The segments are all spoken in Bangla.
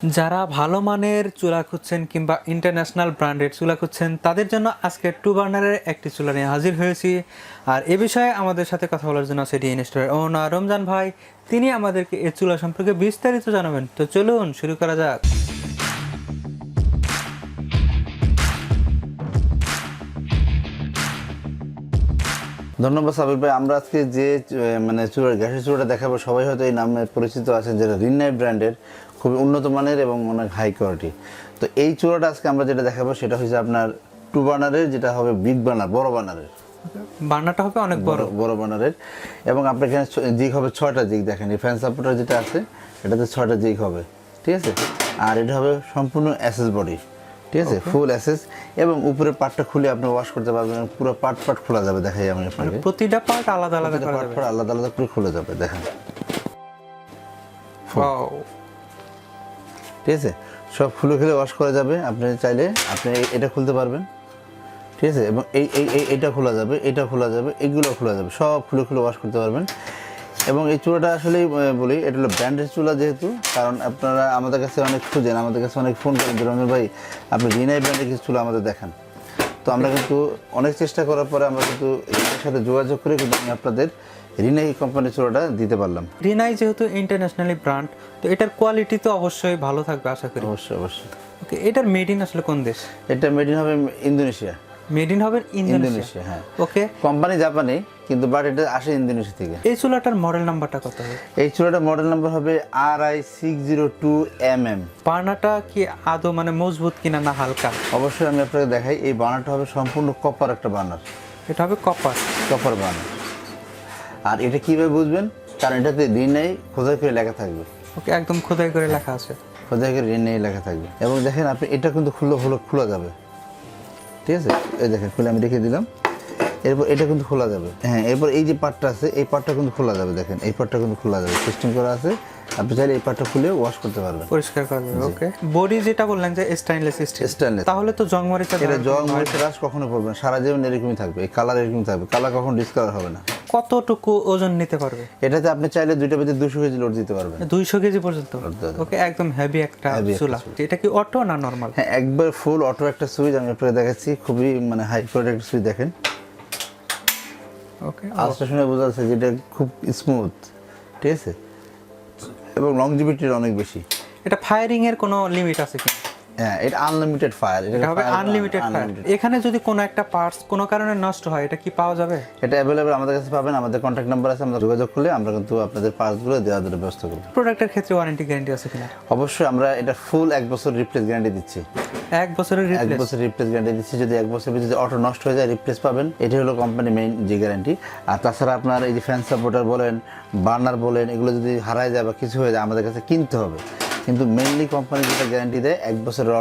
যারা ভালো মানের চুলা খুঁজছেন কিংবা ইন্টারন্যাশনাল ব্র্যান্ডের চুলা খুঁজছেন তাদের জন্য আজকে 2 বার্নারের একটি চুলা নিয়ে হাজির হয়েছি। আর এ বিষয়ে আমাদের সাথে কথা বলার জন্য সেটি ইনস্টোরের ওনার রমজান ভাই, তিনি আমাদেরকে এই চুলা সম্পর্কে বিস্তারিত জানাবেন। তো চলুন শুরু করা যাক। ধন্যবাদ সাবির ভাই। আমরা আজকে যে গ্যাসের চুলাটা দেখাবো, সবাই হয়তো এই নামে পরিচিত আছেন, যেটা রিন্নাই ব্র্যান্ডের, খুবই উন্নত মানের এবং অনেক হাই কোয়ালিটি। তো এই চুলাটা আজকে আমরা যেটা দেখাবো সেটা হচ্ছে আপনার 2 বার্নারের, যেটা হবে বিগ বার্নার, বড় বার্নারের। বার্নারটা হবে অনেক বড় বার্নারের, এবং আপনার এখানে জিগ হবে 6টা জিগ। দেখেন এই ফ্যান সাপোর্টার যেটা আছে এটাতে 6টা জিগ হবে, ঠিক আছে। আর এটা হবে সম্পূর্ণ এসএস বডি, ঠিক আছে, ফুল এসএস, এবং উপরের পার্টটা খুলে আপনি ওয়াশ করতে পারবেন, পুরো পার্ট খোলা যাবে। দেখাই আমি আপনাকে, প্রতিটা পার্ট আলাদা আলাদা করে খুলে যাবে, দেখেন। ঠিক আছে, সব খুলে ওয়াশ করা যাবে। আপনি চাইলে আপনি এটা খুলতে পারবেন, ঠিক আছে, এবং এইটা খোলা যাবে, এটা খোলা যাবে, এইগুলো খোলা যাবে, সব খুলে ওয়াশ করতে পারবেন। এবং এই চুলাটা আসলেই বলি, এটা হলো ব্র্যান্ডের চুলা, যেহেতু কারণ আপনারা আমাদের কাছে অনেক খুঁজেন, আমাদের কাছে অনেক ফোন করেন, রমজান ভাই আপনি রিনাই ব্র্যান্ডের কিছু চুলা আমাদের দেখান। তো আমরা কিন্তু অনেক চেষ্টা করার পরে আমরা কিন্তু রিনাইয়ের সাথে যোগাযোগ করে কিন্তু আমি আপনাদের রিনাই কোম্পানির চুলাটা দিতে পারলাম। রিনাই যেহেতু ইন্টারন্যাশনালি ব্র্যান্ড, তো এটার কোয়ালিটি তো অবশ্যই ভালো থাকবে আশা করি। অবশ্যই। ওকে, এটার মেড ইন আসলে কোন দেশ? এটা মেড ইন হবে ইন্দোনেশিয়া। মেড ইন হবে ইন্দোনেশিয়া, হ্যাঁ। ওকে, কোম্পানি জাপানি, কিন্তু বাট এটা আসে ইন্দোনেশিয়া থেকে। এই চুলাটার মডেল নাম্বারটা কত হবে? এই চুলাটার মডেল নাম্বার হবে RI602MM। বার্নারটা কি আদৌ মজবুত কিনা না হালকা? অবশ্যই আমি আপনাকে দেখাই। এই বার্নারটা হবে সম্পূর্ণ কপার একটা বার্নার। এটা হবে কপার বার্নার। আর এটা কিভাবে বুঝবেন? কারণ এটাতে রিনাই খোদাই করে লেখা থাকবে। ওকে, একদম খোদাই করে লেখা আছে, খোদাই করে রিনাই লেখা থাকবে। এবং দেখেন আপনি এটা কিন্তু খোলা যাবে, ঠিক আছে। এই দেখেন, খুলে আমি রেখে দিলাম। এরপর এটা কিন্তু খোলা যাবে, হ্যাঁ। এরপর এই যে পার্টটা আছে, এই পার্টটা কিন্তু খোলা যাবে। দেখেন এই পার্টটা কিন্তু খোলা যাবে, সিস্টেম করা আছে। আপনি চাইলে এই পার্টটা খুলে ওয়াশ করতে পারবেন, পরিষ্কার করবেন। ওকে, বডি যেটা বললেন যে স্টেইনলেস স্টিল, তাহলে তো জং মরিচা, এটা জং মরিচা রাস কখনো পড়বে না, সারা জীবন এরকমই থাকবে। এই কালার এরকম থাকবে, কালার কখনো ডিসকালার হবে না। কতটুকু ওজন নিতে পারবে এটাতে? আপনি চাইলে দুইটা ভিতরে 200 কেজি লোড দিতে পারবেন। 200 কেজি পর্যন্ত? ওকে, একদম হেভি একটা চুলা। এটা কি অটো না নরমাল? হ্যাঁ, একবার ফুল অটো একটা সুইচ আমি আপনাকে দেখাচ্ছি, খুবই হাই কোয়ালিটি একটা সুইচ। দেখেন, ওকে, আওয়াজটা শুনে বোঝা যাচ্ছে যেটা খুব স্মুথ, ঠিক আছে, এবং লংজিভিটির অনেক বেশি। এটা ফায়ারিং এর কোনো লিমিট আছে কি? হ্যাঁ, এটা আনলিমিটেড ফায়ার। এটা হবে আনলিমিটেড ফায়ার। এখানে যদি কোনো একটা পার্টস কোনো কারণে নষ্ট হয়, এটা কি পাওয়া যাবে? এটা अवेलेबल আমাদের কাছে পাবেন। আমাদের কন্টাক্ট নাম্বার আছে, আমরা যোগাযোগ করলে আমরা কিন্তু আপনাদের পার্টসগুলো দেওয়ার ব্যবস্থা করব। প্রোডাক্টের ক্ষেত্রে ওয়ারেন্টি গ্যারান্টি আছে কিনা? অবশ্যই, আমরা এটা ফুল 1 বছর রিপ্লেস গ্যারান্টি দিচ্ছি। 1 বছরের রিপ্লেস গ্যারান্টি দিচ্ছি। যদি 1 বছরের ভিতরে অটো নষ্ট হয়ে যায়, রিপ্লেস পাবেন। এটা হলো কোম্পানি মেইন যে গ্যারান্টি। আর তাছাড়া আপনার এই যে ফ্যান সাপোর্টার বলেন, বার্নার বলেন, এগুলো যদি হারায় যায় বা কিছু হয়ে যায়, আমাদের কাছে কিনতে হবে। কিন্তু মেইনলি কোম্পানি যেটা গ্যারান্টি দেয় 1 বছরের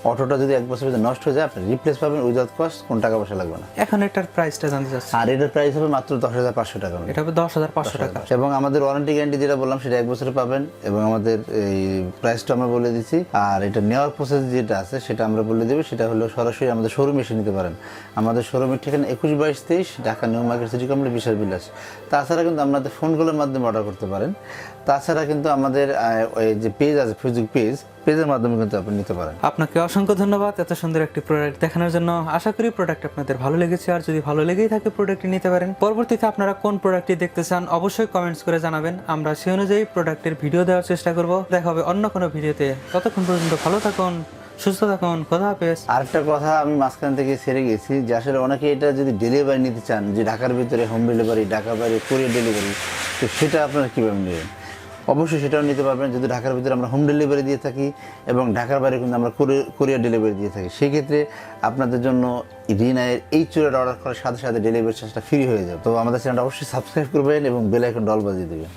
অটোটা যদি 1 বছরের ভিতরে নষ্ট হয়ে যায়, আপনি রিপ্লেস পাবেন উইদাউট কস্ট, কোন টাকা পয়সা লাগবে না। এখন এটার প্রাইসটা জানতে চাচ্ছি। আর এটার প্রাইস হবে মাত্র 10,500 টাকা। এটা হবে 10,500 টাকা। এবং আমাদের ওয়ারেন্টি গ্যারান্টি যেটা বললাম সেটা 1 বছরে পাবেন। এবং আমাদের এই প্রাইসটা আমরা বলে দিচ্ছি। আর এটা নেওয়ার প্রসেস যেটা আছে সেটা আমরা বলে দেবো। সেটা হলো সরাসরি আমাদের শোরুমে এসে নিতে পারেন। আমাদের শোরুমের ঠিকানা 21-22-23 Dhaka new market city complex, বিশাল বিলাস। তাছাড়া কিন্তু আমাদের ফোন কলের মাধ্যমে অর্ডার করতে পারেন। তাছাড়া কিন্তু আমাদের ওই যে পেজ আছে, ফেসবুক পেজের মাধ্যমে কিন্তু আপনি নিতে পারেন। আপনাকে অসংখ্য ধন্যবাদ এত সুন্দর একটি প্রোডাক্ট দেখানোর জন্য। আশা করি প্রোডাক্ট আপনাদের ভালো লেগেছে। আর যদি ভালো লেগেই থাকে, প্রোডাক্টটি নিতে পারেন। পরবর্তীতে আপনারা কোন প্রোডাক্টটি দেখতে চান অবশ্যই কমেন্টস করে জানাবেন। আমরা সেই অনুযায়ী প্রোডাক্টের ভিডিও দেওয়ার চেষ্টা করব। দেখা হবে অন্য কোনো ভিডিওতে। ততক্ষণ পর্যন্ত ভালো থাকুন, সুস্থ থাকুন, খোদা হাফেজ। আরেকটা কথা আমি মাঝখান থেকে ছেড়ে গেছি, যে আসলে অনেকে এটা যদি ডেলিভারি নিতে চান, যে ঢাকার ভিতরে হোম ডেলিভারি, ঢাকার বাইরে কুরিয়ার ডেলিভারি, তো সেটা আপনারা কীভাবে নেবেন? অবশ্যই সেটাও নিতে পারবেন। যদি ঢাকার ভিতরে আমরা হোম ডেলিভারি দিয়ে থাকি এবং ঢাকার বাইরে কিন্তু আমরা কুরিয়ার ডেলিভারি দিয়ে থাকি, সেক্ষেত্রে আপনাদের জন্য রিনাইয়ের এই চুলাটা অর্ডার করার সাথে সাথে ডেলিভারি চার্জটা ফ্রি হয়ে যাবে। তো আমাদের চ্যানেলটা অবশ্যই সাবস্ক্রাইব করবেন এবং বেল আইকন ডল বাজিয়ে দেবেন।